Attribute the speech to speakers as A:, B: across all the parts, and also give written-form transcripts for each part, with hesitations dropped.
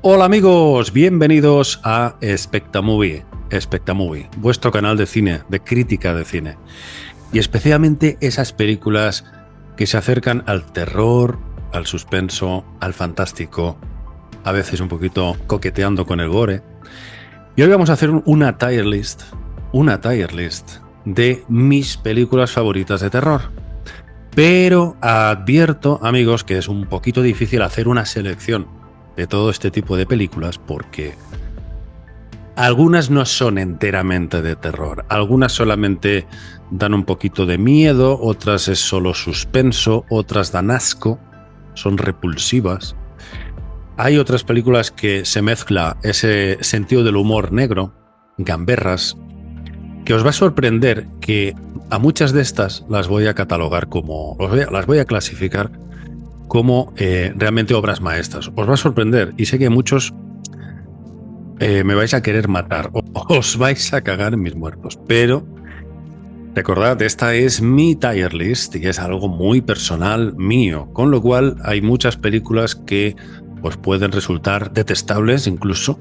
A: Hola amigos, bienvenidos a Spectamovie, vuestro canal de cine, de crítica de cine. Y especialmente esas películas que se acercan al terror, al suspenso, al fantástico, a veces un poquito coqueteando con el gore. Y hoy vamos a hacer una tier list de mis películas favoritas de terror. Pero advierto, amigos, que es un poquito difícil hacer una selección de todo este tipo de películas porque algunas no son enteramente de terror, algunas solamente dan un poquito de miedo, otras es solo suspenso, otras dan asco, son repulsivas. Hay otras películas que se mezcla ese sentido del humor negro, gamberras, que os va a sorprender que a muchas de estas las voy a catalogar como, las voy a clasificar como realmente obras maestras. Os va a sorprender y sé que muchos me vais a querer matar o os vais a cagar en mis muertos, pero recordad, esta es mi tier list y es algo muy personal mío, con lo cual hay muchas películas que os pueden resultar detestables incluso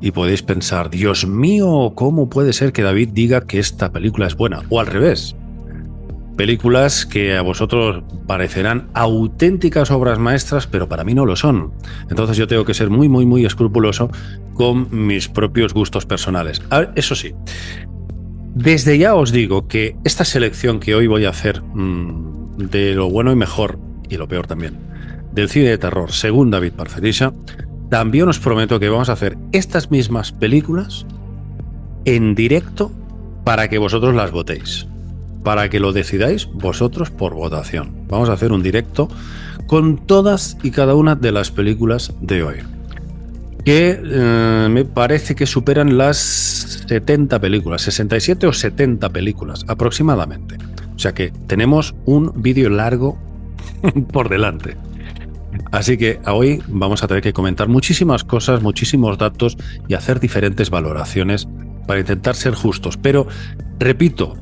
A: y podéis pensar, Dios mío, ¿cómo puede ser que David diga que esta película es buena? O al revés, películas que a vosotros parecerán auténticas obras maestras, pero para mí no lo son. Entonces yo tengo que ser muy escrupuloso con mis propios gustos personales. A ver, eso sí, desde ya os digo que esta selección que hoy voy a hacer de lo bueno y mejor, y lo peor también, del cine de terror, según David Parcerisa, también os prometo que vamos a hacer estas mismas películas en directo para que vosotros las votéis. Para que lo decidáis vosotros por votación. Vamos a hacer un directo con todas y cada una de las películas de hoy, que me parece que superan las 70 películas, 67 o 70 películas aproximadamente. O sea que tenemos un vídeo largo por delante. Así que hoy vamos a tener que comentar muchísimas cosas, muchísimos datos y hacer diferentes valoraciones para intentar ser justos. Pero, repito,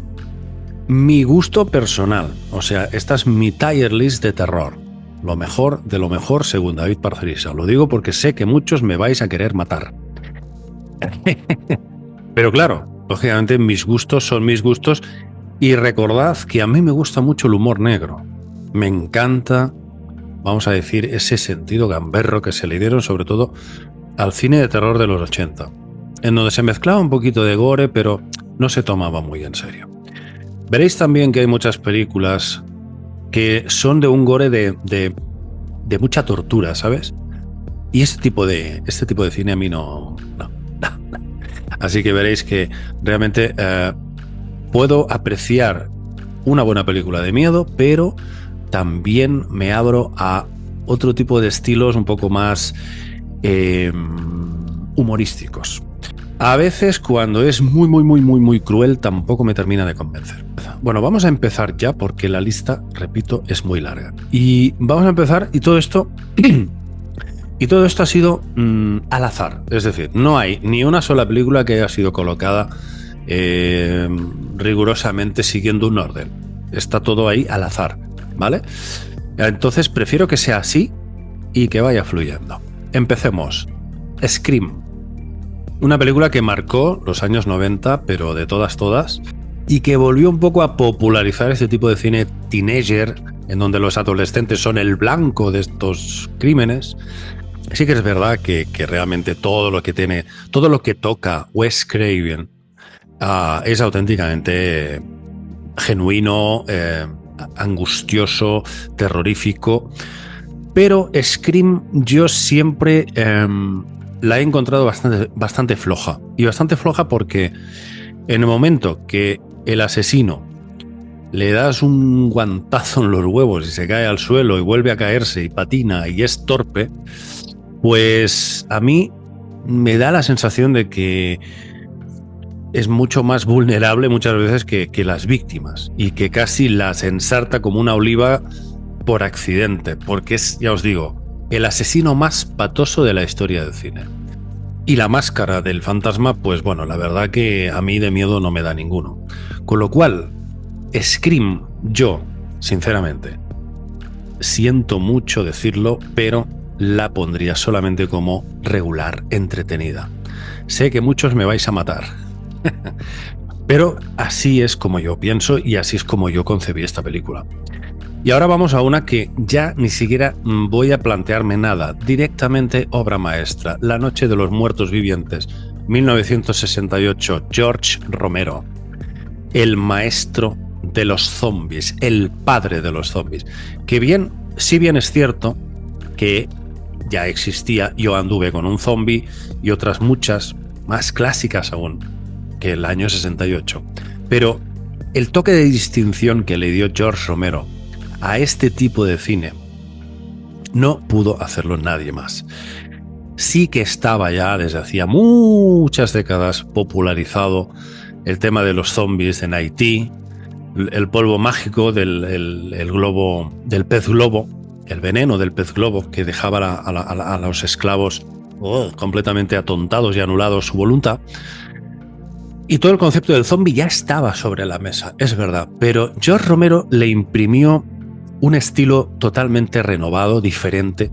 A: mi gusto personal, o sea, esta es mi tier list de terror. Lo mejor de lo mejor según David Parcerisa. Lo digo porque sé que muchos me vais a querer matar. Pero claro, lógicamente mis gustos son mis gustos y recordad que a mí me gusta mucho el humor negro. Me encanta, vamos a decir, ese sentido gamberro que se le dieron sobre todo al cine de terror de los 80, en donde se mezclaba un poquito de gore, pero no se tomaba muy en serio. Veréis también que hay muchas películas que son de un gore de mucha tortura, ¿sabes? Y este tipo de cine a mí no. Así que veréis que realmente puedo apreciar una buena película de miedo, pero también me abro a otro tipo de estilos un poco más humorísticos. A veces cuando es muy cruel tampoco me termina de convencer. Bueno, vamos a empezar ya porque la lista, repito, es muy larga. Y vamos a empezar y todo esto ha sido al azar. Es decir, no hay ni una sola película que haya sido colocada rigurosamente siguiendo un orden. Está todo ahí al azar, ¿vale? Entonces prefiero que sea así y que vaya fluyendo. Empecemos. Scream. Una película que marcó los años 90, pero de todas, y que volvió un poco a popularizar este tipo de cine teenager, en donde los adolescentes son el blanco de estos crímenes. Sí que es verdad que realmente todo lo que toca Wes Craven es auténticamente genuino, angustioso, terrorífico, pero Scream yo siempre la he encontrado bastante floja. Y bastante floja porque en el momento que el asesino le das un guantazo en los huevos y se cae al suelo y vuelve a caerse y patina y es torpe, pues a mí me da la sensación de que es mucho más vulnerable muchas veces que las víctimas y que casi las ensarta como una oliva por accidente, porque es, ya os digo, el asesino más patoso de la historia del cine. Y la máscara del fantasma, pues bueno, la verdad que a mí de miedo no me da ninguno. Con lo cual, Scream, yo, sinceramente, siento mucho decirlo, pero la pondría solamente como regular, entretenida. Sé que muchos me vais a matar, pero así es como yo pienso y así es como yo concebí esta película. Y ahora vamos a una que ya ni siquiera voy a plantearme nada, directamente obra maestra, La Noche de los Muertos Vivientes, 1968, George Romero, el maestro de los zombies, el padre de los zombies, que bien, si bien es cierto que ya existía, yo anduve con un zombie y otras muchas más clásicas aún que el año 68, pero el toque de distinción que le dio George Romero a este tipo de cine no pudo hacerlo nadie más. Sí que estaba ya desde hacía muchas décadas popularizado el tema de los zombies en Haití, el polvo mágico del globo, del pez globo, el veneno del pez globo que dejaba a los esclavos completamente atontados y anulados su voluntad. Y todo el concepto del zombie ya estaba sobre la mesa, es verdad, pero George Romero le imprimió un estilo totalmente renovado, diferente,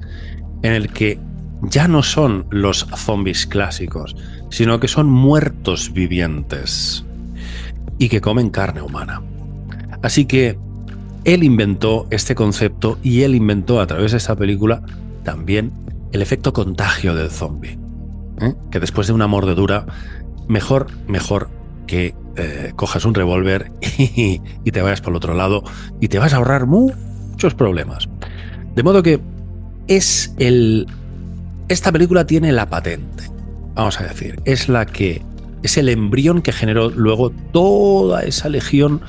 A: en el que ya no son los zombies clásicos, sino que son muertos vivientes y que comen carne humana. Así que él inventó este concepto y él inventó a través de esta película también el efecto contagio del zombie. Que después de una mordedura, mejor que cojas un revólver y te vayas por el otro lado y te vas a ahorrar muchos problemas. De modo que esta película tiene la patente, vamos a decir, es el embrión que generó luego toda esa legión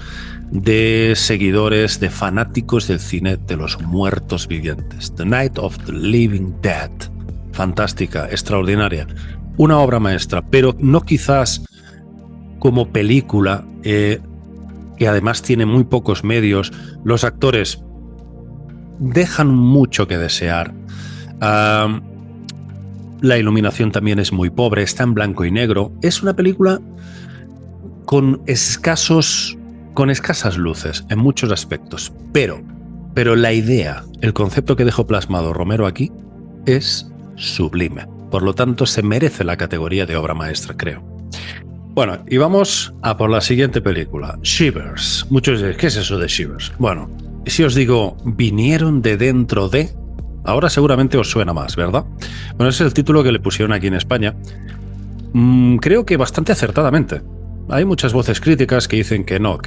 A: de seguidores, de fanáticos del cine de los muertos vivientes. The Night of the Living Dead. Fantástica, extraordinaria. Una obra maestra, pero no quizás como película, que además tiene muy pocos medios. Los actores dejan mucho que desear. La iluminación también es muy pobre, está en blanco y negro. Es una película con escasas luces en muchos aspectos, pero la idea, el concepto que dejó plasmado Romero aquí es sublime. Por lo tanto, se merece la categoría de obra maestra, creo. Bueno, y vamos a por la siguiente película, Shivers. Muchos dicen, ¿qué es eso de Shivers? Bueno, si os digo, vinieron de dentro de... Ahora seguramente os suena más, ¿verdad? Bueno, ese es el título que le pusieron aquí en España. Creo que bastante acertadamente. Hay muchas voces críticas que dicen que no,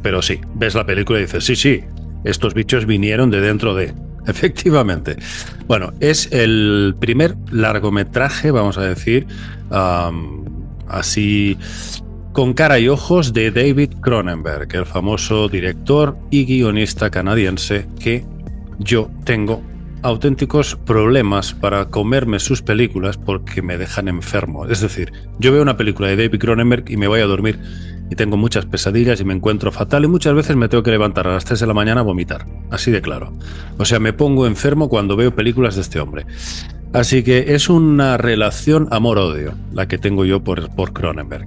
A: pero sí, ves la película y dices, sí, estos bichos vinieron de dentro de... Efectivamente. Bueno, es el primer largometraje, vamos a decir, así con cara y ojos, de David Cronenberg, el famoso director y guionista canadiense que yo tengo auténticos problemas para comerme sus películas porque me dejan enfermo. Es decir, yo veo una película de David Cronenberg y me voy a dormir y tengo muchas pesadillas y me encuentro fatal y muchas veces me tengo que levantar a las 3 de la mañana a vomitar. Así de claro. O sea, me pongo enfermo cuando veo películas de este hombre. Así que es una relación amor-odio la que tengo yo por Cronenberg.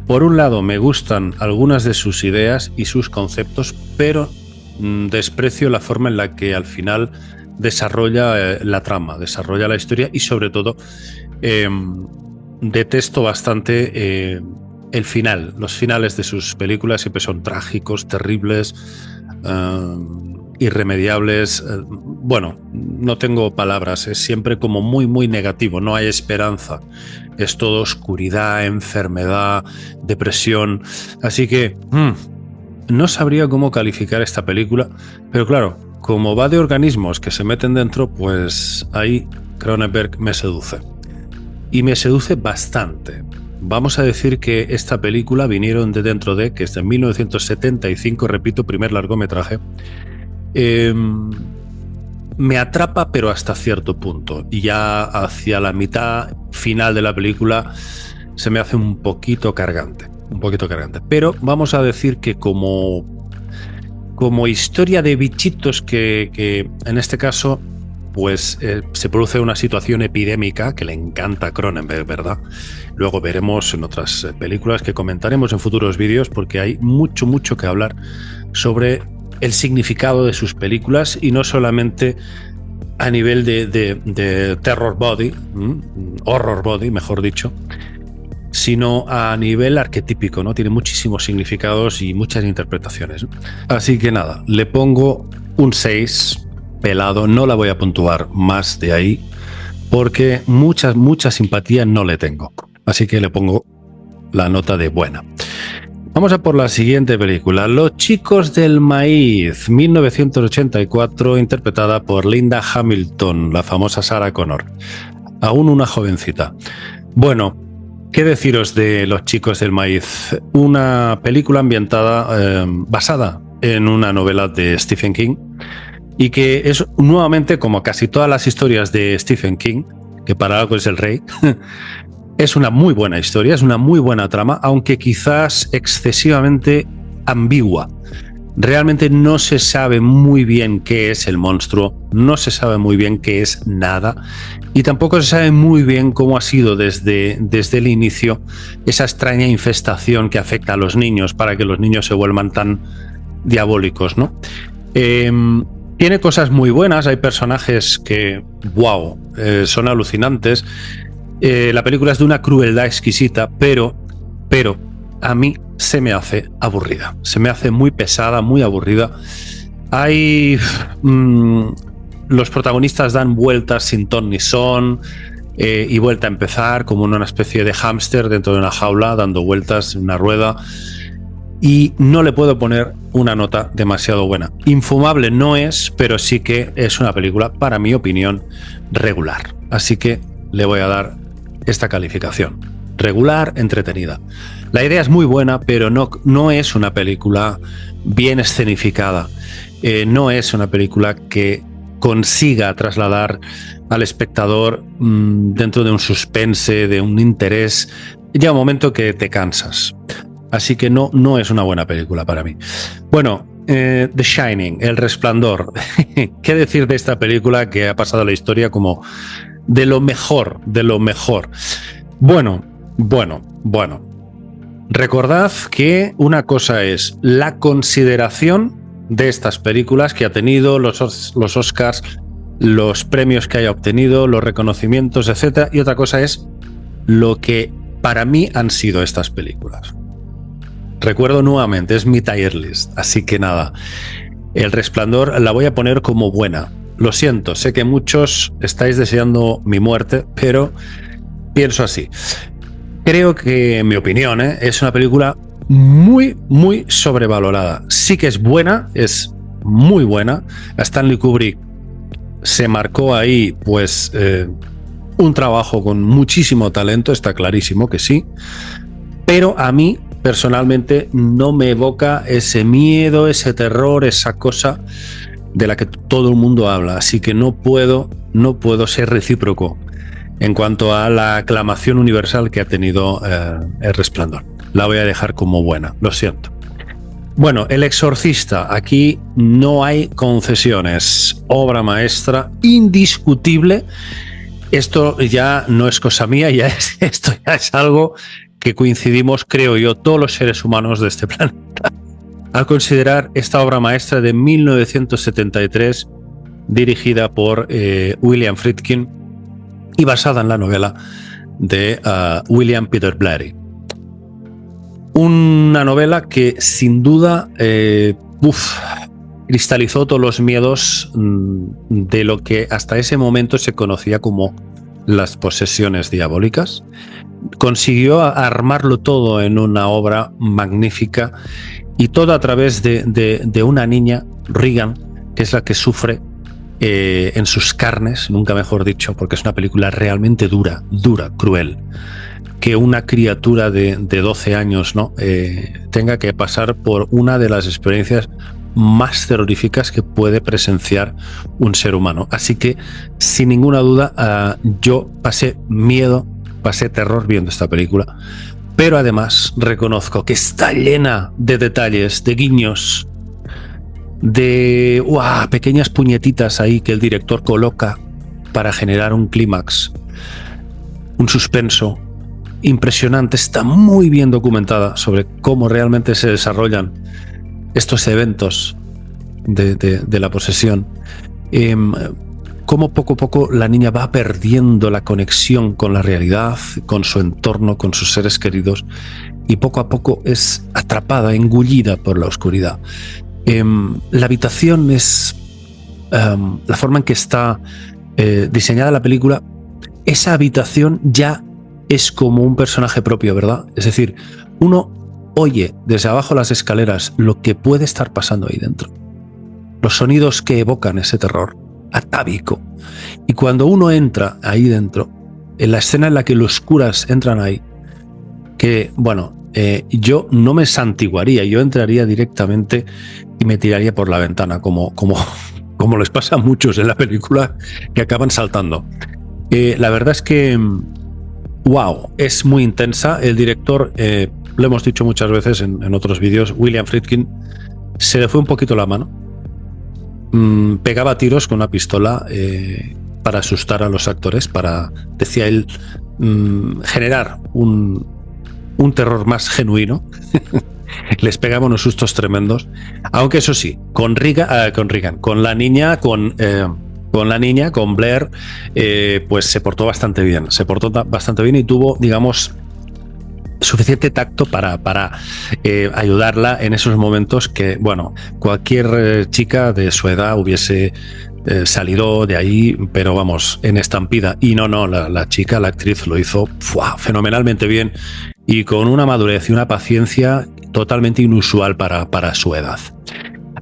A: Por un lado, me gustan algunas de sus ideas y sus conceptos, pero desprecio la forma en la que al final desarrolla la trama, desarrolla la historia y sobre todo detesto bastante el final. Los finales de sus películas siempre son trágicos, terribles, irremediables. Bueno, no tengo palabras, es siempre como muy, muy negativo, no hay esperanza. Es todo oscuridad, enfermedad, depresión. Así que no sabría cómo calificar esta película, pero claro, como va de organismos que se meten dentro, pues ahí Cronenberg me seduce. Y me seduce bastante. Vamos a decir que esta película vinieron de dentro de, que es de 1975, repito, primer largometraje. Me atrapa, pero hasta cierto punto. Y ya hacia la mitad final de la película se me hace un poquito cargante. Pero vamos a decir que como historia de bichitos que en este caso pues se produce una situación epidémica que le encanta a Cronenberg, ¿verdad? Luego veremos en otras películas que comentaremos en futuros vídeos porque hay mucho que hablar sobre el significado de sus películas y no solamente a nivel de terror body, horror body, mejor dicho, sino a nivel arquetípico, ¿no? Tiene muchísimos significados y muchas interpretaciones, ¿no? Así que nada, le pongo un 6 pelado, no la voy a puntuar más de ahí, porque mucha simpatía no le tengo. Así que le pongo la nota de buena. Vamos a por la siguiente película, Los chicos del maíz, 1984, interpretada por Linda Hamilton, la famosa Sarah Connor, aún una jovencita. Bueno, ¿qué deciros de Los chicos del maíz? Una película ambientada, basada en una novela de Stephen King, y que es nuevamente, como casi todas las historias de Stephen King, que para algo es el rey, es una muy buena historia, es una muy buena trama, aunque quizás excesivamente ambigua. Realmente no se sabe muy bien qué es el monstruo, no se sabe muy bien qué es nada, y tampoco se sabe muy bien cómo ha sido desde el inicio esa extraña infestación que afecta a los niños para que los niños se vuelvan tan diabólicos, ¿no? Tiene cosas muy buenas, hay personajes que, wow, son alucinantes. La película es de una crueldad exquisita, pero a mí se me hace aburrida, se me hace muy pesada, muy aburrida. Hay los protagonistas dan vueltas sin ton ni son, y vuelta a empezar como una especie de hámster dentro de una jaula dando vueltas en una rueda, y no le puedo poner una nota demasiado buena. Infumable no es, pero sí que es una película, para mi opinión, regular. Así que le voy a dar esta calificación. Regular, entretenida. La idea es muy buena, pero no es una película bien escenificada. No es una película que consiga trasladar al espectador dentro de un suspense, de un interés. Llega un momento que te cansas. Así que no es una buena película para mí. Bueno, The Shining, El Resplandor. ¿Qué decir de esta película que ha pasado a la historia como de lo mejor, de lo mejor? Bueno. Recordad que una cosa es la consideración de estas películas que ha tenido, los Oscars, los premios que haya obtenido, los reconocimientos, etc. Y otra cosa es lo que para mí han sido estas películas. Recuerdo nuevamente, es mi tier list, así que nada, El Resplandor la voy a poner como buena. Lo siento, sé que muchos estáis deseando mi muerte, pero pienso así. Creo que, en mi opinión, es una película muy, muy sobrevalorada. Sí que es buena, es muy buena. Stanley Kubrick se marcó ahí, pues, un trabajo con muchísimo talento, está clarísimo que sí. Pero a mí, personalmente, no me evoca ese miedo, ese terror, esa cosa de la que todo el mundo habla. Así que no puedo ser recíproco en cuanto a la aclamación universal que ha tenido El Resplandor. La voy a dejar como buena, lo siento. Bueno, El Exorcista, aquí no hay concesiones. Obra maestra, indiscutible. Esto ya no es cosa mía, esto ya es algo que coincidimos, creo yo, todos los seres humanos de este planeta, al considerar esta obra maestra de 1973, dirigida por William Friedkin y basada en la novela de William Peter Blatty. Una novela que sin duda cristalizó todos los miedos de lo que hasta ese momento se conocía como las posesiones diabólicas. Consiguió armarlo todo en una obra magnífica, y todo a través de una niña, Regan, que es la que sufre en sus carnes, nunca mejor dicho, porque es una película realmente dura, cruel, que una criatura de 12 años, ¿no? Tenga que pasar por una de las experiencias más terroríficas que puede presenciar un ser humano. Así que, sin ninguna duda, yo pasé miedo, pasé terror viendo esta película, pero además reconozco que está llena de detalles, de guiños, de pequeñas puñetitas ahí que el director coloca para generar un clímax, un suspenso impresionante. Está muy bien documentada sobre cómo realmente se desarrollan estos eventos de la posesión, cómo poco a poco la niña va perdiendo la conexión con la realidad, con su entorno, con sus seres queridos, y poco a poco es atrapada, engullida por la oscuridad. La habitación es la forma en que está diseñada la película. Esa habitación ya es como un personaje propio, ¿verdad? Es decir, uno oye desde abajo las escaleras lo que puede estar pasando ahí dentro, los sonidos que evocan ese terror atávico. Y cuando uno entra ahí dentro, en la escena en la que los curas entran ahí, que bueno, yo no me santiguaría, yo entraría directamente y me tiraría por la ventana, como les pasa a muchos en la película que acaban saltando. La verdad es que wow, es muy intensa. El director, lo hemos dicho muchas veces en otros vídeos, William Friedkin, se le fue un poquito la mano. Pegaba tiros con una pistola para asustar a los actores, para, decía él, generar un terror más genuino. Les pegaba unos sustos tremendos, aunque eso sí, con la niña, con Blair, pues se portó bastante bien, y tuvo, digamos, suficiente tacto para ayudarla en esos momentos que, bueno, cualquier chica de su edad hubiese salido de ahí, pero vamos, en estampida. Y no, la chica, la actriz, lo hizo fenomenalmente bien y con una madurez y una paciencia totalmente inusual para su edad.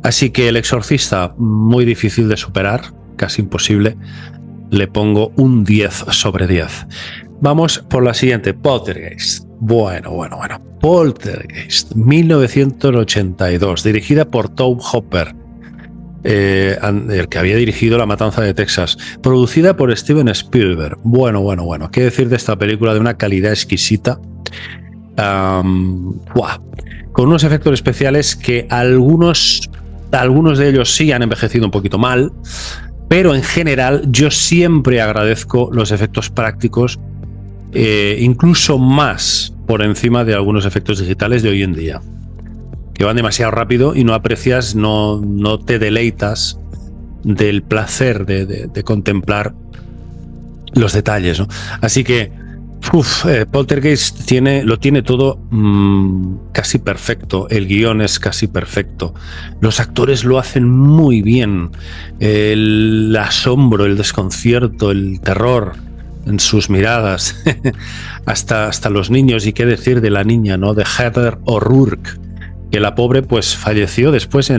A: Así que El Exorcista, muy difícil de superar, casi imposible. Le pongo un 10 sobre 10. Vamos por la siguiente, Poltergeist. Bueno. Poltergeist, 1982, dirigida por Tobe Hooper, el que había dirigido La Matanza de Texas, producida por Steven Spielberg. Bueno. ¿Qué decir de esta película? De una calidad exquisita. Con unos efectos especiales que algunos de ellos sí han envejecido un poquito mal, pero en general yo siempre agradezco los efectos prácticos, incluso más por encima de algunos efectos digitales de hoy en día, que van demasiado rápido y no aprecias, no te deleitas del placer de contemplar los detalles, ¿no? Así que Poltergeist lo tiene todo casi perfecto. El guión es casi perfecto. Los actores lo hacen muy bien. El asombro, el desconcierto, el terror en sus miradas, hasta los niños. Y qué decir de la niña, ¿no? De Heather O'Rourke, que la pobre pues falleció después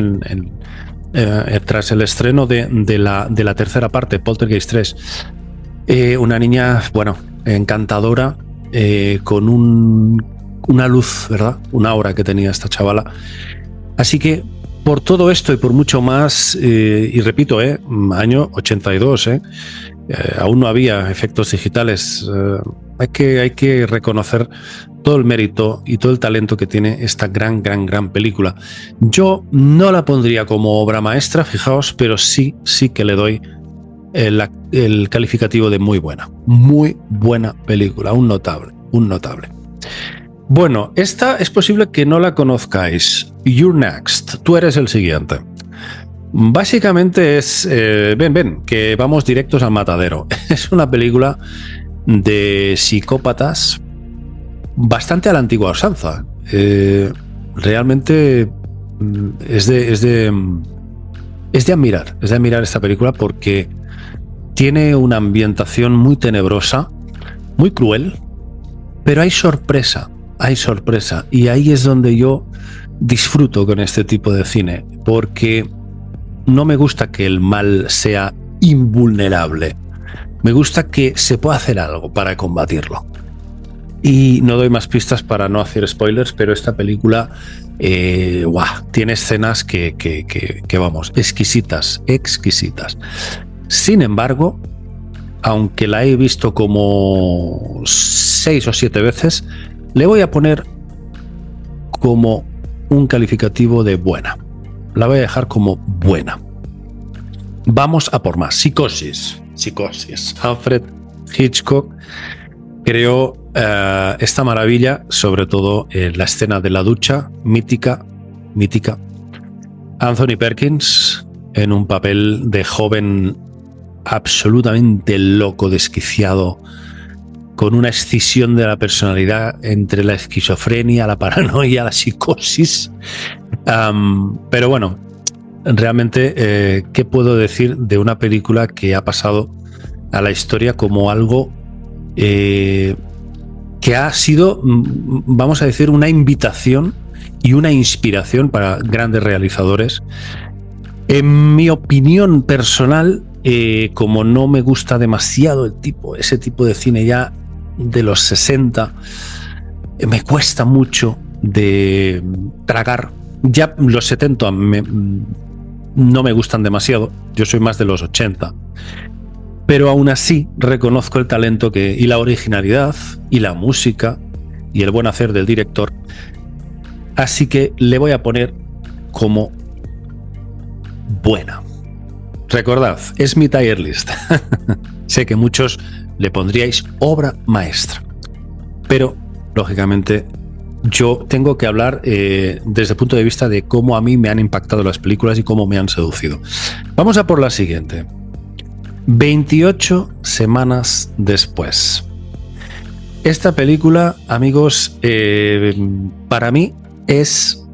A: tras el estreno de la tercera parte, Poltergeist 3. Una niña, bueno, encantadora, con una luz, ¿verdad? Una aura que tenía esta chavala. Así que por todo esto y por mucho más, y repito, año 82, aún no había efectos digitales. Hay que reconocer todo el mérito y todo el talento que tiene esta gran película. Yo no la pondría como obra maestra, fijaos, pero sí que le doy el calificativo de muy buena película, un notable. Bueno, esta es posible que no la conozcáis. You're Next, tú eres el siguiente. Básicamente es ven, que vamos directos al matadero. Es una película de psicópatas bastante a la antigua usanza. Realmente es de admirar esta película porque tiene una ambientación muy tenebrosa, muy cruel, pero hay sorpresa, y ahí es donde yo disfruto con este tipo de cine, porque no me gusta que el mal sea invulnerable, me gusta que se pueda hacer algo para combatirlo. Y no doy más pistas para no hacer spoilers, pero esta película tiene escenas que vamos, exquisitas. Sin embargo, aunque la he visto como 6 o 7 veces, le voy a poner como un calificativo de buena. La voy a dejar como buena. Vamos a por más. Psicosis. Alfred Hitchcock creó esta maravilla, sobre todo en la escena de la ducha, mítica. Anthony Perkins en un papel de joven absolutamente loco, desquiciado, con una escisión de la personalidad entre la esquizofrenia, la paranoia, la psicosis. Pero bueno, realmente, ¿qué puedo decir de una película que ha pasado a la historia como algo que ha sido, vamos a decir, una invitación y una inspiración para grandes realizadores? En mi opinión personal, como no me gusta demasiado ese tipo de cine ya de los 60, me cuesta mucho de tragar. Ya los 70 no me gustan demasiado, yo soy más de los 80, pero aún así reconozco el talento y la originalidad y la música y el buen hacer del director, así que le voy a poner como buena. Recordad, es mi tier list. Sé que muchos le pondríais obra maestra, pero lógicamente yo tengo que hablar desde el punto de vista de cómo a mí me han impactado las películas y cómo me han seducido. Vamos a por la siguiente. 28 semanas después. Esta película, amigos, para mí es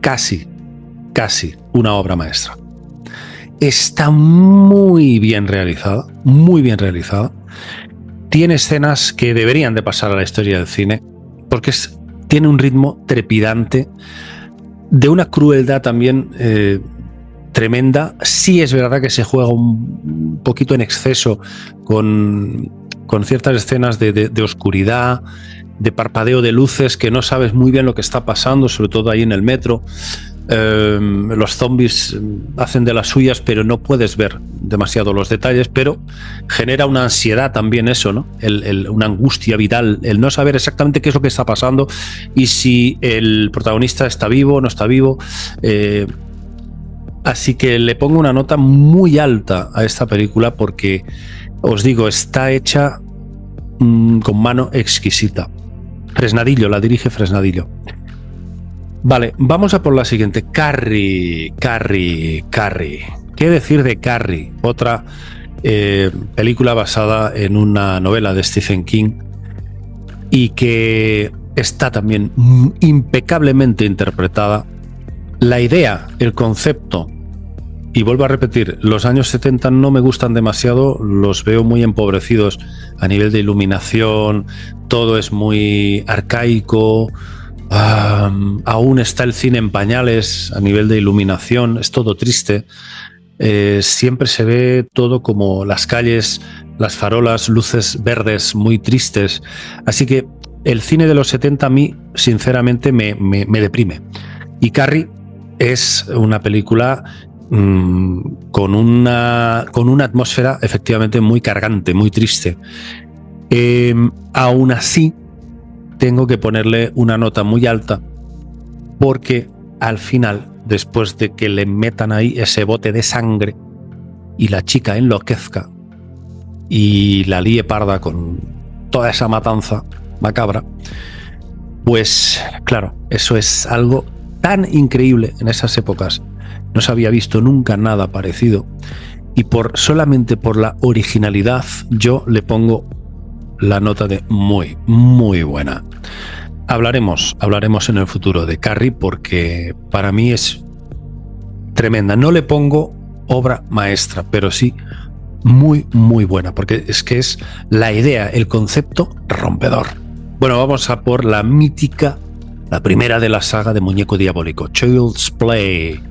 A: casi una obra maestra. Está muy bien realizada, muy bien realizada. Tiene escenas que deberían de pasar a la historia del cine, porque tiene un ritmo trepidante, de una crueldad también tremenda. Sí es verdad que se juega un poquito en exceso con ciertas escenas de oscuridad, de parpadeo de luces, que no sabes muy bien lo que está pasando, sobre todo ahí en el metro. Los zombies hacen de las suyas, pero no puedes ver demasiado los detalles, pero genera una ansiedad también eso, ¿no? Una angustia vital, el no saber exactamente qué es lo que está pasando y si el protagonista está vivo o no está vivo. Así que le pongo una nota muy alta a esta película porque, os digo, está hecha con mano exquisita. Fresnadillo, la dirige Fresnadillo. Vale, vamos a por la siguiente. Carrie. ¿Qué decir de Carrie? Otra película basada en una novela de Stephen King y que está también impecablemente interpretada. La idea, el concepto, y vuelvo a repetir, los años 70 no me gustan demasiado, los veo muy empobrecidos a nivel de iluminación, todo es muy arcaico. Aún está el cine en pañales a nivel de iluminación, es todo triste. Siempre se ve todo como las calles, las farolas, luces verdes muy tristes. Así que el cine de los 70 a mí, sinceramente, me deprime. Y Carrie es una película con una atmósfera efectivamente muy cargante, muy triste. Aún así, tengo que ponerle una nota muy alta porque al final, después de que le metan ahí ese bote de sangre y la chica enloquezca y la líe parda con toda esa matanza macabra, pues claro, eso es algo tan increíble en esas épocas. No se había visto nunca nada parecido y solamente por la originalidad yo le pongo la nota de muy, muy buena. Hablaremos en el futuro de Carrie porque para mí es tremenda. No le pongo obra maestra, pero sí muy, muy buena, porque es que es la idea, el concepto rompedor. Bueno, vamos a por la mítica, la primera de la saga de Muñeco Diabólico, Child's Play.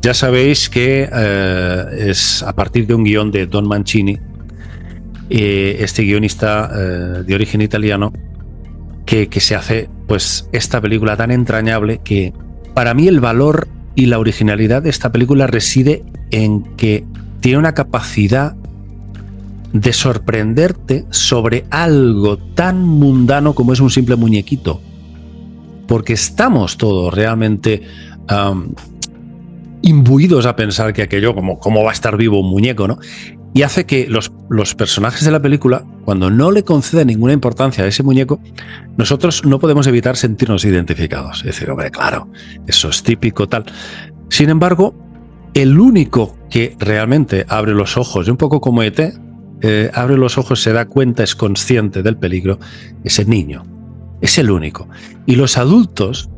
A: Ya sabéis que es a partir de un guión de Don Mancini, este guionista de origen italiano, que se hace pues esta película tan entrañable que para mí el valor y la originalidad de esta película reside en que tiene una capacidad de sorprenderte sobre algo tan mundano como es un simple muñequito, porque estamos todos realmente imbuidos a pensar que aquello, cómo va a estar vivo un muñeco, ¿no? Y hace que los personajes de la película, cuando no le conceden ninguna importancia a ese muñeco, nosotros no podemos evitar sentirnos identificados. Es decir, hombre, claro, eso es típico, tal. Sin embargo, el único que realmente abre los ojos, un poco como ET, abre los ojos, se da cuenta, es consciente del peligro, es el niño. Es el único. Y los adultos,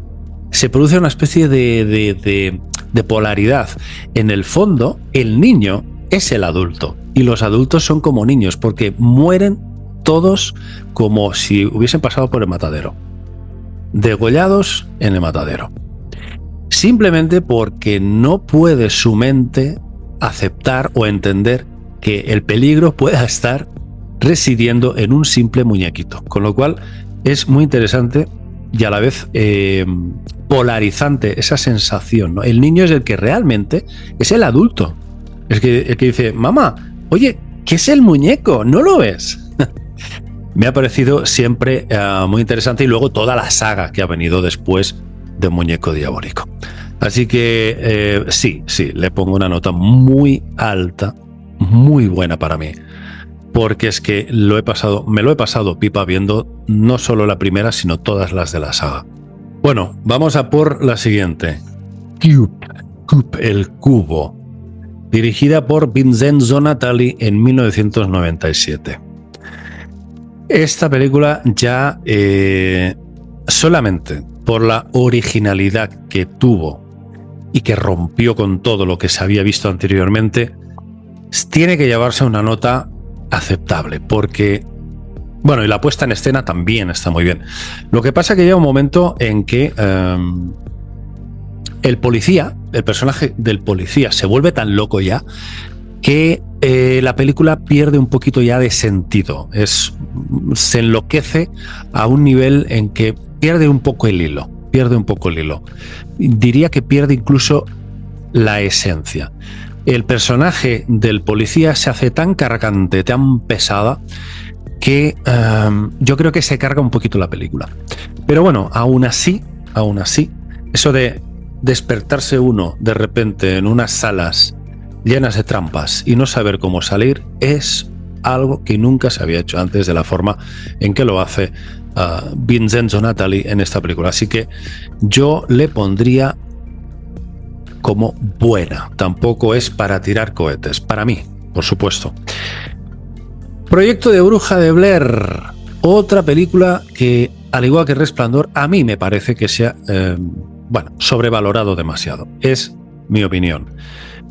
A: se produce una especie de polaridad. En el fondo, el niño es el adulto y los adultos son como niños porque mueren todos como si hubiesen pasado por el matadero. Degollados en el matadero. Simplemente porque no puede su mente aceptar o entender que el peligro pueda estar residiendo en un simple muñequito. Con lo cual es muy interesante y a la vez polarizante esa sensación, ¿no? El niño es el que realmente es el adulto. Es el que dice, mamá, oye, ¿qué es el muñeco? ¿No lo ves? Me ha parecido siempre muy interesante y luego toda la saga que ha venido después de Muñeco Diabólico. Así que sí, le pongo una nota muy alta, muy buena para mí. Porque es que me lo he pasado pipa viendo no solo la primera, sino todas las de la saga. Bueno, vamos a por la siguiente. Cube, el cubo. Dirigida por Vincenzo Natali en 1997. Esta película ya solamente por la originalidad que tuvo y que rompió con todo lo que se había visto anteriormente, tiene que llevarse una nota aceptable, porque bueno, y la puesta en escena también está muy bien. Lo que pasa es que llega un momento en que el personaje del policía se vuelve tan loco ya que la película pierde un poquito ya de sentido. Se enloquece a un nivel en que pierde un poco el hilo. Diría que pierde incluso la esencia. El personaje del policía se hace tan cargante, tan pesada, que yo creo que se carga un poquito la película. Pero bueno, aún así, eso de despertarse uno de repente en unas salas llenas de trampas y no saber cómo salir es algo que nunca se había hecho antes de la forma en que lo hace Vincenzo Natali en esta película. Así que yo le pondría como buena. Tampoco es para tirar cohetes, para mí, por supuesto. Proyecto de Bruja de Blair, otra película que, al igual que Resplandor, a mí me parece que se ha sobrevalorado demasiado. Es mi opinión.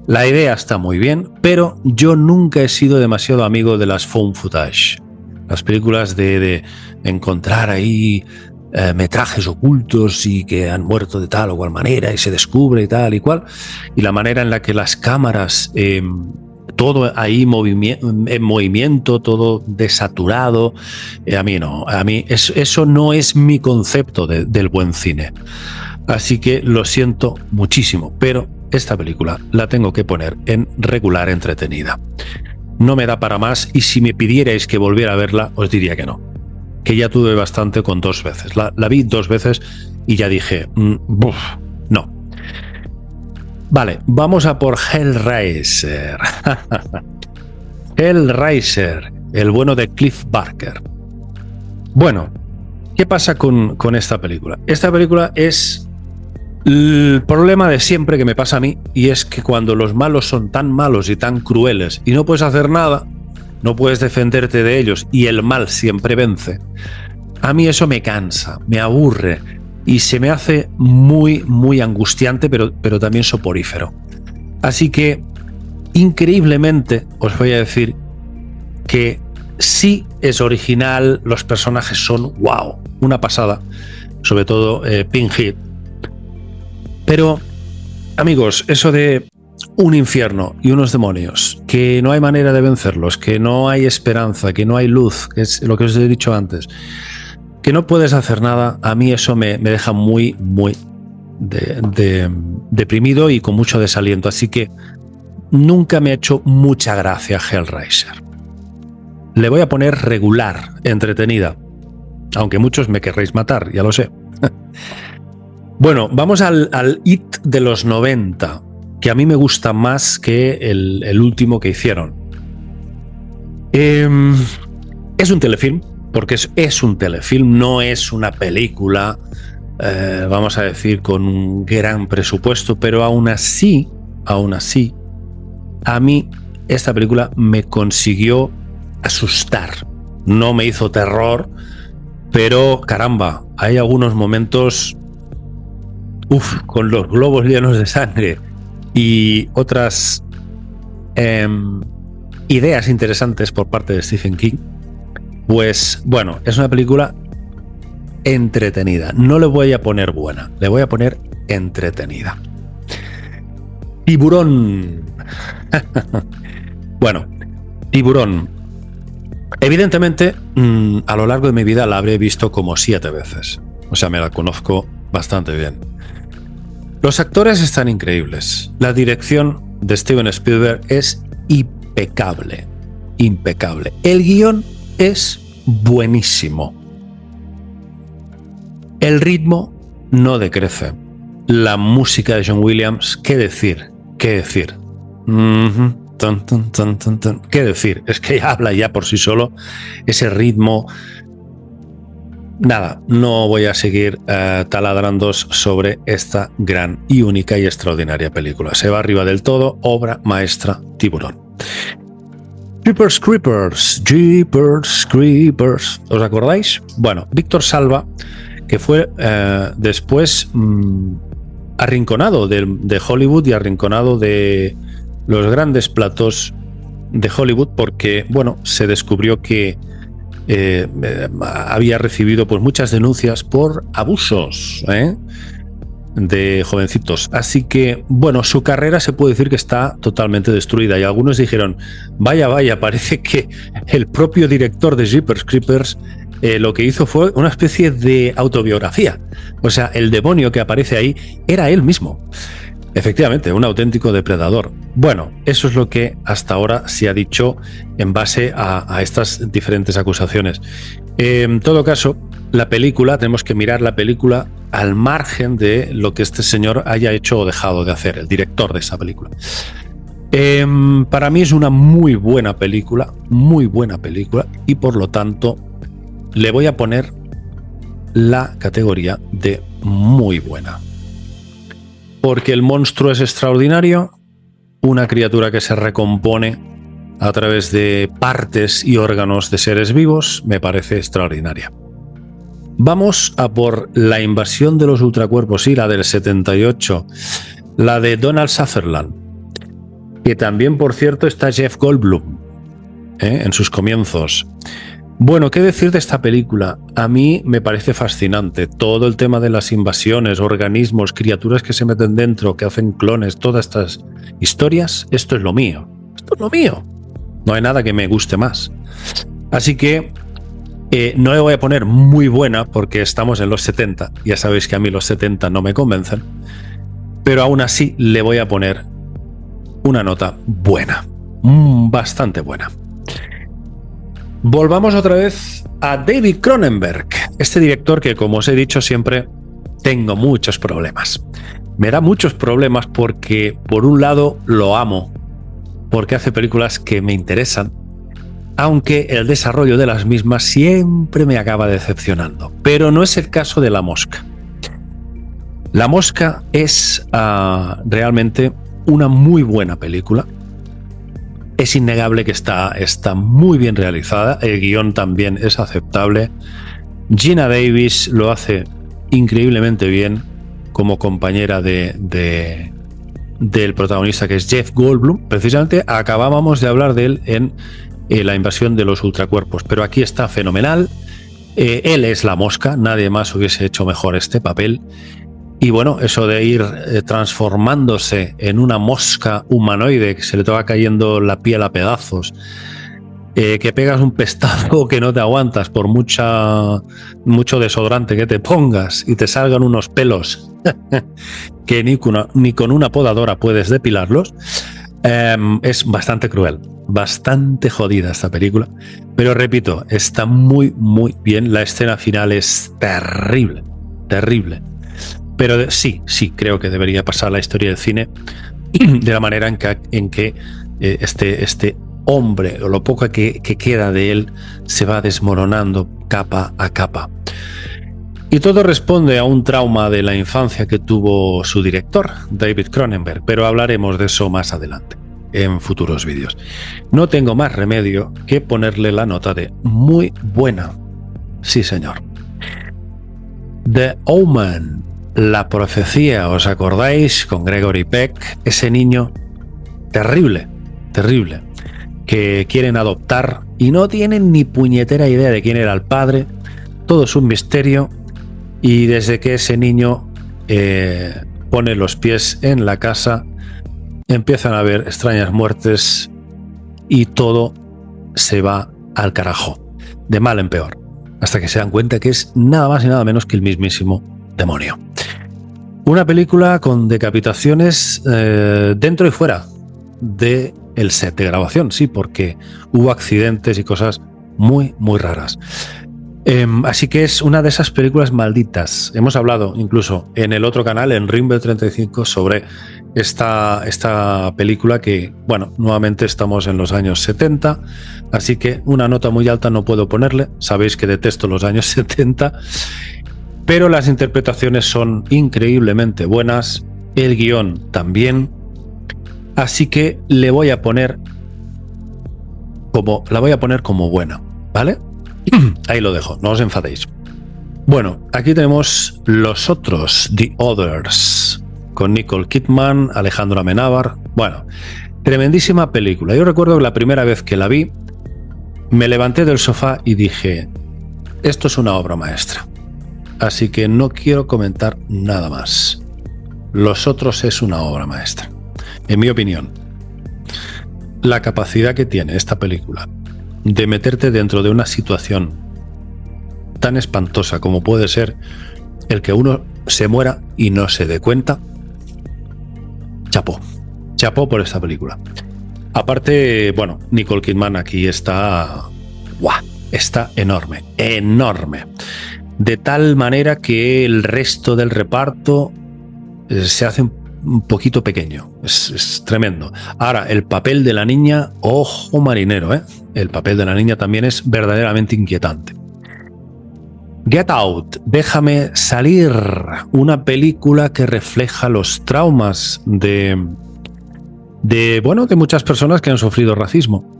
A: La idea está muy bien, pero yo nunca he sido demasiado amigo de las found footage. Las películas de encontrar ahí metrajes ocultos y que han muerto de tal o cual manera y se descubre y tal y cual, y la manera en la que las cámaras, todo ahí en movimiento, todo desaturado, a mí no, eso no es mi concepto del buen cine. Así que lo siento muchísimo, pero esta película la tengo que poner en regular entretenida. No me da para más y si me pidierais que volviera a verla, os diría que no. Que ya tuve bastante con 2 veces. La vi 2 veces y ya dije, no. Vale, vamos a por Hellraiser. Hellraiser, el bueno de Cliff Barker. Bueno, ¿qué pasa con esta película? Esta película es el problema de siempre que me pasa a mí, y es que cuando los malos son tan malos y tan crueles y no puedes hacer nada, no puedes defenderte de ellos y el mal siempre vence, a mí eso me cansa, me aburre y se me hace muy, muy angustiante, pero también soporífero. Así que, increíblemente, os voy a decir que sí es original, los personajes son wow, una pasada, sobre todo Pinhead. Pero, amigos, eso de un infierno y unos demonios, que no hay manera de vencerlos, que no hay esperanza, que no hay luz, que es lo que os he dicho antes, que no puedes hacer nada, a mí eso me deja muy, muy deprimido y con mucho desaliento. Así que nunca me ha hecho mucha gracia Hellraiser. Le voy a poner regular, entretenida, aunque muchos me querréis matar, ya lo sé. Bueno, vamos al It de los 90, que a mí me gusta más que el último que hicieron. Es un telefilm, porque es un telefilm, no es una película, vamos a decir, con un gran presupuesto, pero aún así, A mí esta película me consiguió asustar. No me hizo terror, pero caramba, hay algunos momentos con los globos llenos de sangre y otras ideas interesantes por parte de Stephen King. Pues bueno, es una película entretenida. No le voy a poner buena, le voy a poner entretenida. Tiburón. Bueno, Tiburón. Evidentemente, a lo largo de mi vida la habré visto como 7 veces. O sea, me la conozco bastante bien. Los actores están increíbles. La dirección de Steven Spielberg es impecable. Impecable. El guión es buenísimo. El ritmo no decrece. La música de John Williams, ¿qué decir? ¿Qué decir? ¿Qué decir? Es que habla ya por sí solo ese ritmo. Nada, no voy a seguir taladrando sobre esta gran y única y extraordinaria película. Se va arriba del todo, obra maestra, Tiburón. Jeepers Creepers. ¿Os acordáis? Bueno, Víctor Salva, que fue después arrinconado de Hollywood y arrinconado de los grandes platos de Hollywood porque, bueno, se descubrió que había recibido pues muchas denuncias por abusos de jovencitos. Así que, bueno, su carrera se puede decir que está totalmente destruida. Y algunos dijeron, vaya, parece que el propio director de Jeepers Creepers lo que hizo fue una especie de autobiografía. O sea, el demonio que aparece ahí era él mismo. Efectivamente, un auténtico depredador. Bueno, eso es lo que hasta ahora se ha dicho en base a estas diferentes acusaciones. En todo caso, la película, tenemos que mirar la película al margen de lo que este señor haya hecho o dejado de hacer, el director de esa película. Para mí es una muy buena película, y por lo tanto le voy a poner la categoría de muy buena. Porque el monstruo es extraordinario, una criatura que se recompone a través de partes y órganos de seres vivos, me parece extraordinaria. Vamos a por La invasión de los ultracuerpos, sí, la del 78, la de Donald Sutherland, que también, por cierto, está Jeff Goldblum en sus comienzos. Bueno, ¿qué decir de esta película? A mí me parece fascinante. Todo el tema de las invasiones, organismos, criaturas que se meten dentro, que hacen clones, todas estas historias, esto es lo mío. Esto es lo mío. No hay nada que me guste más. Así que no le voy a poner muy buena porque estamos en los 70. Ya sabéis que a mí los 70 no me convencen. Pero aún así le voy a poner una nota buena. Bastante buena. Volvamos otra vez a David Cronenberg, este director que, como os he dicho, siempre tengo muchos problemas. Me da muchos problemas porque, por un lado, lo amo, porque hace películas que me interesan, aunque el desarrollo de las mismas siempre me acaba decepcionando. Pero no es el caso de La Mosca. La Mosca es realmente una muy buena película. Es innegable que está muy bien realizada, el guión también es aceptable. Geena Davis lo hace increíblemente bien como compañera del protagonista, que es Jeff Goldblum. Precisamente acabábamos de hablar de él en La invasión de los ultracuerpos, pero aquí está fenomenal. Él es la Mosca, nadie más hubiese hecho mejor este papel. Y bueno, eso de ir transformándose en una mosca humanoide que se le va cayendo la piel a pedazos, que pegas un pestazo que no te aguantas por mucho desodorante que te pongas y te salgan unos pelos que ni con una podadora puedes depilarlos, es bastante cruel, bastante jodida esta película. Pero repito, está muy, muy bien. La escena final es terrible, terrible. Pero sí, creo que debería pasar la historia del cine de la manera en que este hombre, o lo poco que queda de él, se va desmoronando capa a capa. Y todo responde a un trauma de la infancia que tuvo su director, David Cronenberg, pero hablaremos de eso más adelante. en futuros vídeos. No tengo más remedio que ponerle la nota de muy buena. Sí, señor. The Omen, La Profecía, ¿os acordáis? Con Gregory Peck, ese niño terrible, terrible, que quieren adoptar y no tienen ni puñetera idea de quién era el padre. Todo es un misterio, y desde que ese niño pone los pies en la casa, empiezan a haber extrañas muertes y todo se va al carajo, de mal en peor, hasta que se dan cuenta que es nada más y nada menos que el mismísimo demonio. Una película con decapitaciones dentro y fuera del set de grabación, sí, porque hubo accidentes y cosas muy, muy raras. Así que es una de esas películas malditas. Hemos hablado incluso en el otro canal, en Rimble 35, sobre esta película que, bueno, nuevamente estamos en los años 70, así que una nota muy alta no puedo ponerle. Sabéis que detesto los años 70, pero las interpretaciones son increíblemente buenas, el guión también, así que la voy a poner como buena, ¿vale? Ahí lo dejo, no os enfadéis. Bueno, aquí tenemos Los Otros, The Others, con Nicole Kidman, Alejandro Amenábar. Bueno, tremendísima película. Yo recuerdo que la primera vez que la vi, me levanté del sofá y dije, esto es una obra maestra. Así que no quiero comentar nada más. Los Otros es una obra maestra, en mi opinión. La capacidad que tiene esta película de meterte dentro de una situación tan espantosa como puede ser el que uno se muera y no se dé cuenta. Chapó por esta película. Aparte, bueno, Nicole Kidman aquí está enorme, de tal manera que el resto del reparto se hace un poquito pequeño. Es tremendo. Ahora, el papel de la niña, ojo marinero, ¿eh? El papel de la niña también es verdaderamente inquietante. Get Out, Déjame salir, una película que refleja los traumas de muchas personas que han sufrido racismo.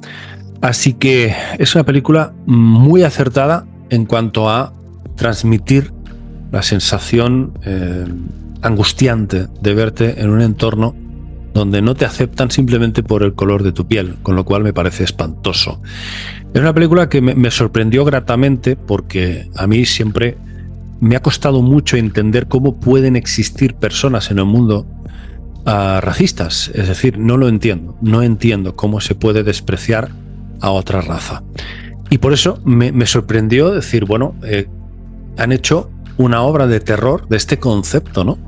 A: Así que es una película muy acertada en cuanto a transmitir la sensación angustiante de verte en un entorno donde no te aceptan simplemente por el color de tu piel, con lo cual me parece espantoso. Es una película que me sorprendió gratamente, porque a mí siempre me ha costado mucho entender cómo pueden existir personas en el mundo racistas. Es decir, no entiendo cómo se puede despreciar a otra raza. Y por eso me sorprendió decir, bueno, han hecho una obra de terror de este concepto, ¿no?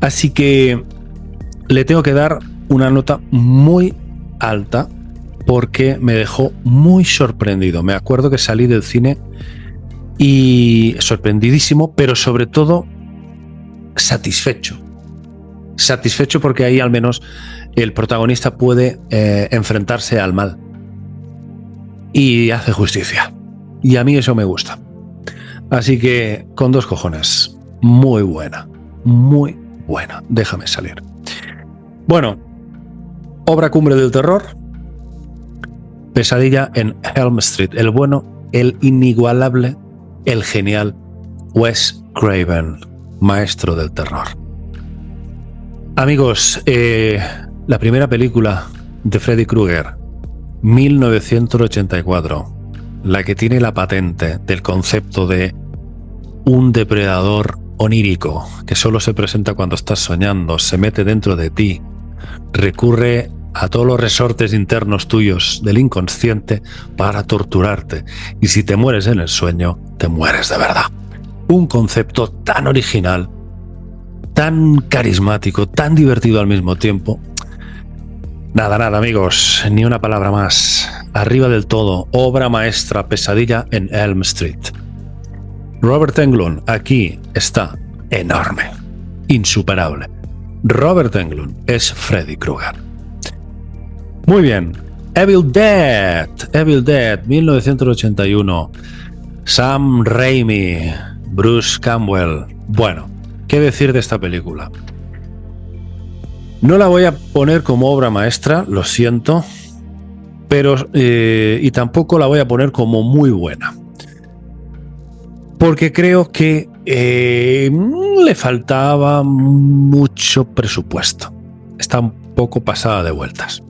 A: Así que le tengo que dar una nota muy alta porque me dejó muy sorprendido. Me acuerdo que salí del cine y sorprendidísimo, pero sobre todo satisfecho. Satisfecho porque ahí al menos el protagonista puede enfrentarse al mal y hace justicia. Y a mí eso me gusta. Así que con dos cojones. Muy buena. Muy buena. Déjame salir. Bueno, obra cumbre del terror. Pesadilla en Elm Street. El bueno, el inigualable, el genial Wes Craven, maestro del terror. Amigos, la primera película de Freddy Krueger, 1984, la que tiene la patente del concepto de un depredador onírico que solo se presenta cuando estás soñando, se mete dentro de ti, recurre a todos los resortes internos tuyos del inconsciente para torturarte, y si te mueres en el sueño, te mueres de verdad. Un concepto tan original, tan carismático, tan divertido al mismo tiempo. Nada, amigos, ni una palabra más. Arriba del todo, obra maestra, Pesadilla en Elm Street. Robert Englund aquí está enorme, insuperable. Robert Englund es Freddy Krueger. Muy bien, Evil Dead, 1981. Sam Raimi, Bruce Campbell. Bueno, ¿qué decir de esta película? No la voy a poner como obra maestra, lo siento, pero y tampoco la voy a poner como muy buena, porque creo que le faltaba mucho presupuesto. Está un poco pasada de vueltas.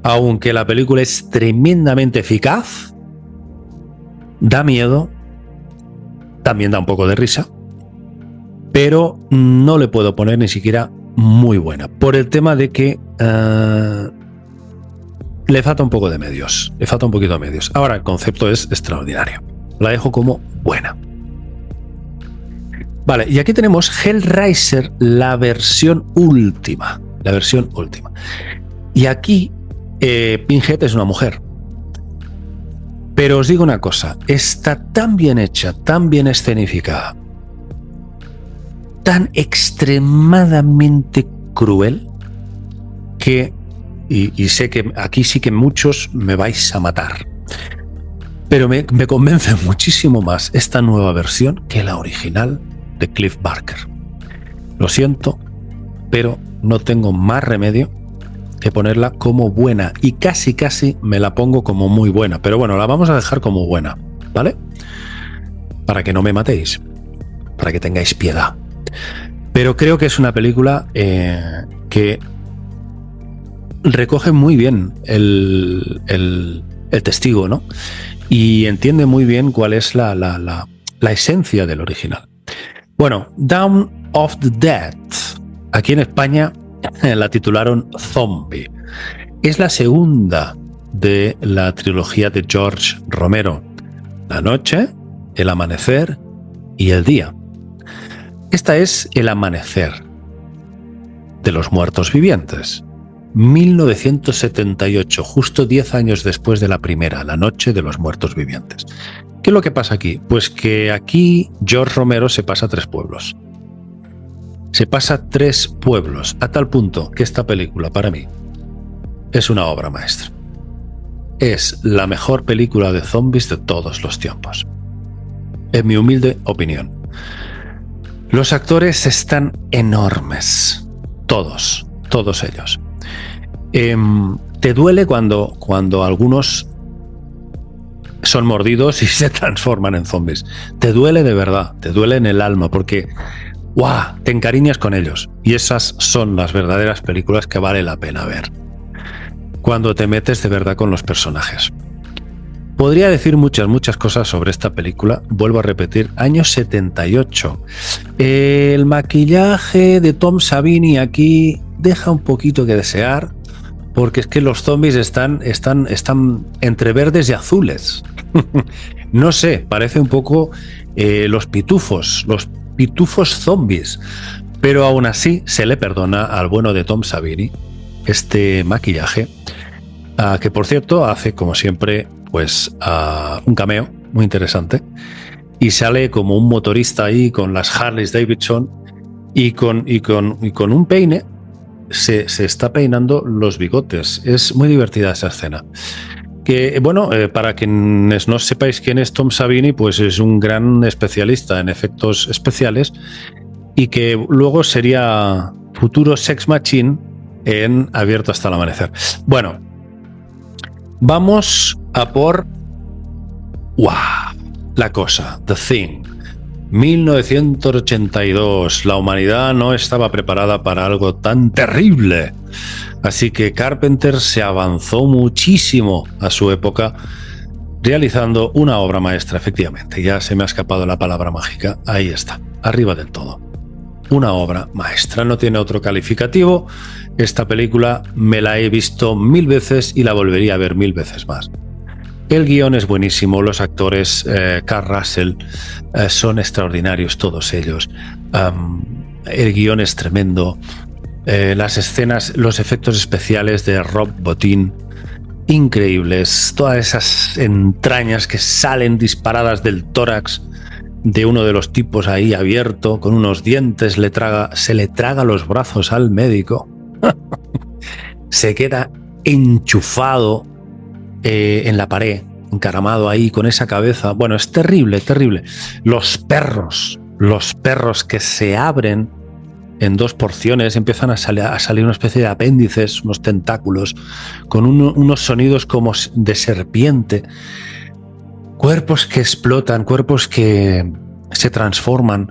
A: Aunque la película es tremendamente eficaz, da miedo, también da un poco de risa, pero no le puedo poner ni siquiera muy buena, por el tema de que le falta un poco de medios, le falta un poquito de medios. Ahora el concepto es extraordinario, la dejo como buena. Vale, y aquí tenemos Hellraiser, la versión última, y aquí Pinhead es una mujer. Pero os digo una cosa, está tan bien hecha, tan bien escenificada, tan extremadamente cruel, que, y sé que aquí sí que muchos me vais a matar, pero me convence muchísimo más esta nueva versión que la original de Clive Barker. Lo siento, pero no tengo más remedio que ponerla como buena, y casi me la pongo como muy buena, pero bueno, la vamos a dejar como buena, ¿vale? Para que no me matéis, para que tengáis piedad. Pero creo que es una película que recoge muy bien el testigo, ¿no? Y entiende muy bien cuál es la esencia del original. Bueno, Dawn of the Dead, aquí en España la titularon Zombie. Es la segunda de la trilogía de George Romero: La noche, el amanecer y el día. Esta es El amanecer de los muertos vivientes, 1978, justo 10 años después de la primera, La noche de los muertos vivientes. ¿Qué es lo que pasa aquí? Pues que aquí George Romero se pasa 3 pueblos. Se pasa 3 pueblos, a tal punto que esta película, para mí, es una obra maestra. Es la mejor película de zombies de todos los tiempos, en mi humilde opinión. Los actores están enormes, todos ellos. Te duele cuando algunos son mordidos y se transforman en zombies. Te duele de verdad, te duele en el alma, porque ¡guau!, te encariñas con ellos. Y esas son las verdaderas películas que vale la pena ver, cuando te metes de verdad con los personajes. Podría decir muchas cosas sobre esta película. Vuelvo a repetir, año 78. El maquillaje de Tom Savini aquí deja un poquito que desear, porque es que los zombies están entre verdes y azules. No sé, parece un poco los pitufos zombies, pero aún así se le perdona al bueno de Tom Savini este maquillaje, que por cierto hace, como siempre, pues un cameo muy interesante, y sale como un motorista ahí con las Harley Davidson y con un peine. Se está peinando los bigotes. Es muy divertida esa escena. Que bueno, para quienes no sepáis quién es Tom Savini, pues es un gran especialista en efectos especiales, y que luego sería futuro Sex Machine en Abierto hasta el amanecer. Bueno, vamos a por La cosa, The Thing, 1982. La humanidad no estaba preparada para algo tan terrible, así que Carpenter se avanzó muchísimo a su época, realizando una obra maestra. Efectivamente, ya se me ha escapado la palabra mágica, ahí está, arriba del todo. Una obra maestra, no tiene otro calificativo. Esta película me la he visto 1000 veces y la volvería a ver 1000 veces más. El guión es buenísimo, los actores, Kurt Russell, son extraordinarios todos ellos. El guión es tremendo. Las escenas, los efectos especiales de Rob Bottin, increíbles. Todas esas entrañas que salen disparadas del tórax de uno de los tipos ahí abierto, con unos dientes, se le traga los brazos al médico. Se queda enchufado en la pared, encaramado ahí con esa cabeza. Bueno, es terrible. Los perros que se abren en dos porciones, empiezan a salir una especie de apéndices, unos tentáculos, con unos sonidos como de serpiente, cuerpos que explotan, cuerpos que se transforman,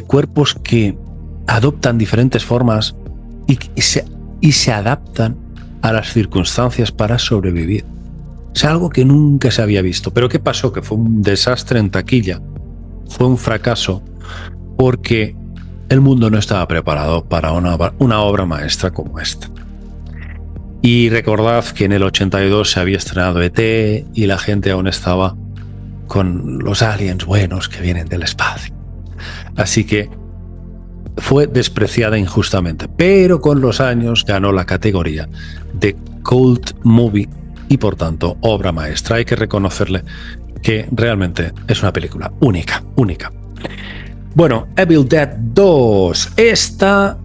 A: cuerpos que adoptan diferentes formas y se adaptan a las circunstancias para sobrevivir. Es algo que nunca se había visto. ¿Pero qué pasó? Que fue un desastre en taquilla, fue un fracaso, porque el mundo no estaba preparado para una obra maestra como esta. Y recordad que en el 82 se había estrenado ET y la gente aún estaba con los aliens buenos que vienen del espacio. Así que fue despreciada injustamente, pero con los años ganó la categoría de Cult Movie y por tanto obra maestra. Hay que reconocerle que realmente es una película única. Bueno, Evil Dead 2. Esta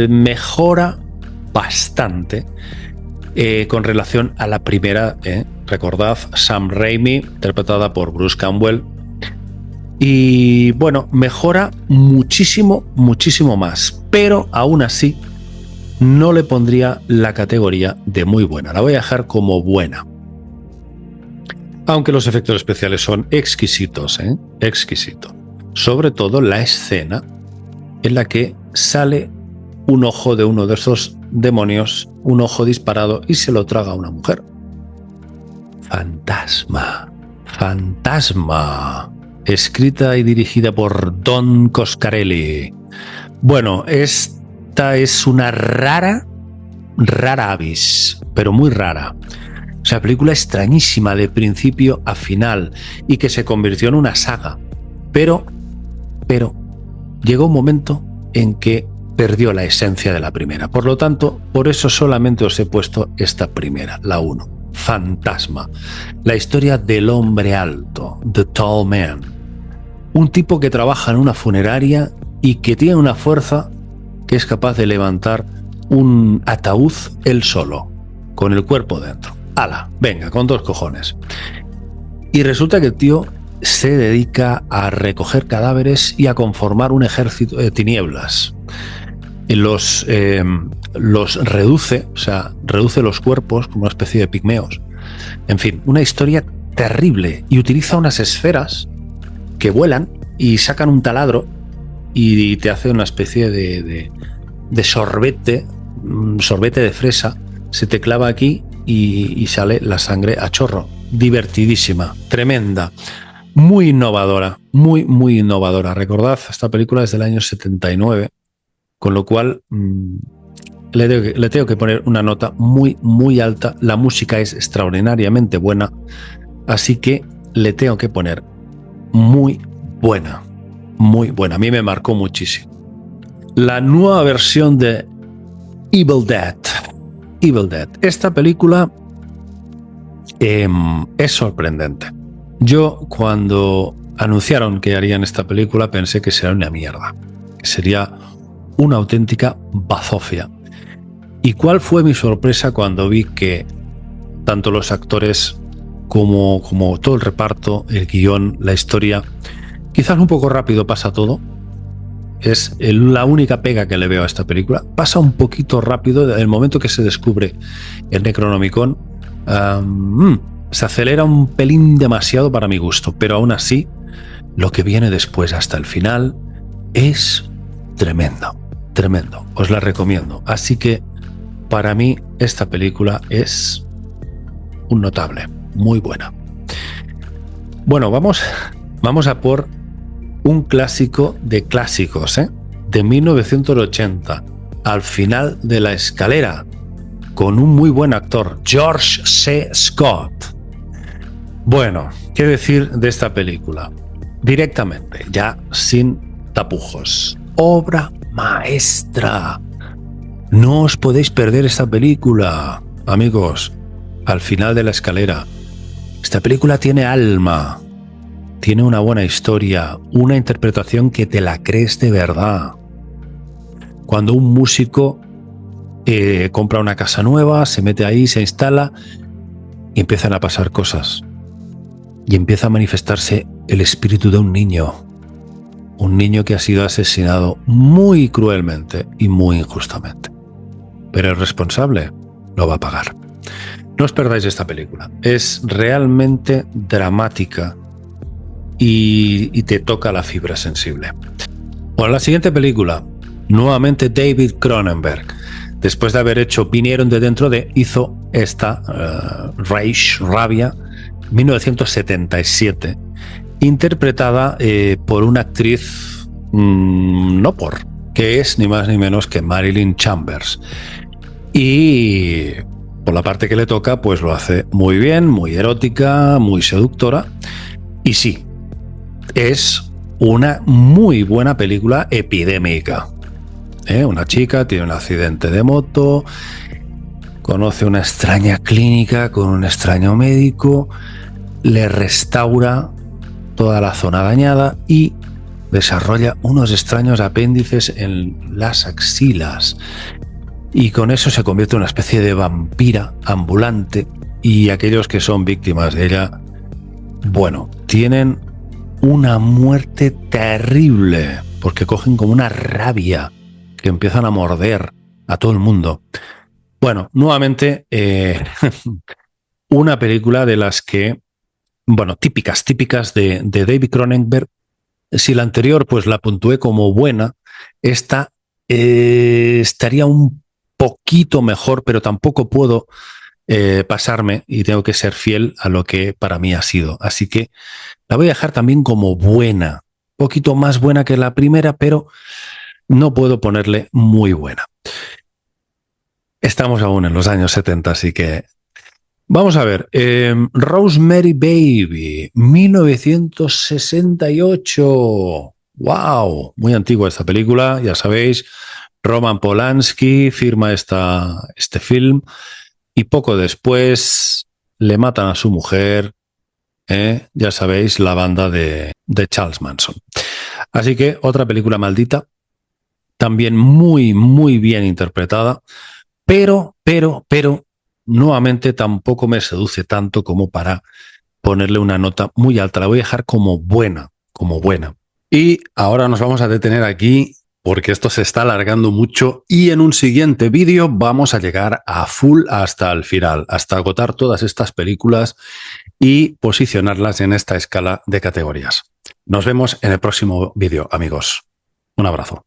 A: mejora bastante con relación a la primera. Recordad, Sam Raimi, interpretada por Bruce Campbell. Y bueno, mejora muchísimo más. Pero aún así no le pondría la categoría de muy buena. La voy a dejar como buena. Aunque los efectos especiales son exquisitos, exquisitos. Sobre todo la escena en la que sale un ojo de uno de esos demonios, un ojo disparado, y se lo traga a una mujer. Fantasma. Escrita y dirigida por Don Coscarelli. Bueno, esta es una rara avis, pero muy rara. O sea, película extrañísima de principio a final y que se convirtió en una saga. Pero llegó un momento en que perdió la esencia de la primera. Por lo tanto, por eso solamente os he puesto esta primera, la 1. Fantasma. La historia del hombre alto, The Tall Man. Un tipo que trabaja en una funeraria y que tiene una fuerza que es capaz de levantar un ataúd él solo, con el cuerpo dentro. ¡Hala! Venga, con 2 cojones. Y resulta que el tío se dedica a recoger cadáveres y a conformar un ejército de tinieblas. Los reduce, o sea, reduce los cuerpos como una especie de pigmeos. En fin, una historia terrible, y utiliza unas esferas que vuelan y sacan un taladro y te hace una especie de sorbete de fresa, se te clava aquí y sale la sangre a chorro. Divertidísima, tremenda, muy innovadora, muy innovadora. Recordad, esta película es del año 79, con lo cual le tengo que poner una nota muy alta. La música es extraordinariamente buena, así que le tengo que poner muy buena. A mí me marcó muchísimo. La nueva versión de Evil Dead. Esta película es sorprendente. Yo, cuando anunciaron que harían esta película, pensé que sería una mierda, que sería una auténtica bazofia. ¿Y cuál fue mi sorpresa cuando vi que tanto los actores como todo el reparto, el guión, la historia, quizás un poco rápido pasa todo? Es la única pega que le veo a esta película. Pasa un poquito rápido. El momento que se descubre el Necronomicon, se acelera un pelín demasiado para mi gusto, pero aún así lo que viene después hasta el final es tremendo. Os la recomiendo. Así que para mí esta película es un notable, muy buena. Bueno, vamos a por un clásico de clásicos, de 1980, Al final de la escalera, con un muy buen actor, George C. Scott. Bueno, ¿qué decir de esta película? Directamente, ya sin tapujos. Obra maestra. No os podéis perder esta película, amigos. Al final de la escalera. Esta película tiene alma. Tiene una buena historia, una interpretación que te la crees de verdad. Cuando un músico compra una casa nueva, se mete ahí, se instala y empiezan a pasar cosas. Y empieza a manifestarse el espíritu de un niño. un niño que ha sido asesinado muy cruelmente y muy injustamente. Pero el responsable lo va a pagar. No os perdáis esta película. Es realmente dramática y te toca la fibra sensible. Bueno, la siguiente película, nuevamente David Cronenberg. Después de haber hecho Vinieron de dentro de, hizo esta, Rage, Rabia, 1977, interpretada por una actriz, que es ni más ni menos que Marilyn Chambers. Y por la parte que le toca, pues lo hace muy bien, muy erótica, muy seductora. Y sí, es una muy buena película epidémica. Una chica tiene un accidente de moto, conoce una extraña clínica con un extraño médico, le restaura toda la zona dañada y desarrolla unos extraños apéndices en las axilas. Y con eso se convierte en una especie de vampira ambulante, y aquellos que son víctimas de ella, bueno, tienen una muerte terrible, porque cogen como una rabia que empiezan a morder a todo el mundo. Bueno, nuevamente, una película de las que, bueno, típicas de David Cronenberg. Si la anterior pues la puntué como buena, esta estaría un poquito mejor, pero tampoco puedo pasarme y tengo que ser fiel a lo que para mí ha sido. Así que la voy a dejar también como buena, un poquito más buena que la primera, pero no puedo ponerle muy buena. Estamos aún en los años 70, así que vamos a ver. Rosemary Baby, 1968. ¡Wow! Muy antigua esta película, ya sabéis. Roman Polanski firma este film y poco después le matan a su mujer. Ya sabéis, la banda de Charles Manson. Así que otra película maldita, también muy, muy bien interpretada, pero, nuevamente tampoco me seduce tanto como para ponerle una nota muy alta. La voy a dejar como buena, como buena. Y ahora nos vamos a detener aquí porque esto se está alargando mucho y en un siguiente vídeo vamos a llegar a full hasta el final, hasta agotar todas estas películas y posicionarlas en esta escala de categorías. Nos vemos en el próximo vídeo, amigos. Un abrazo.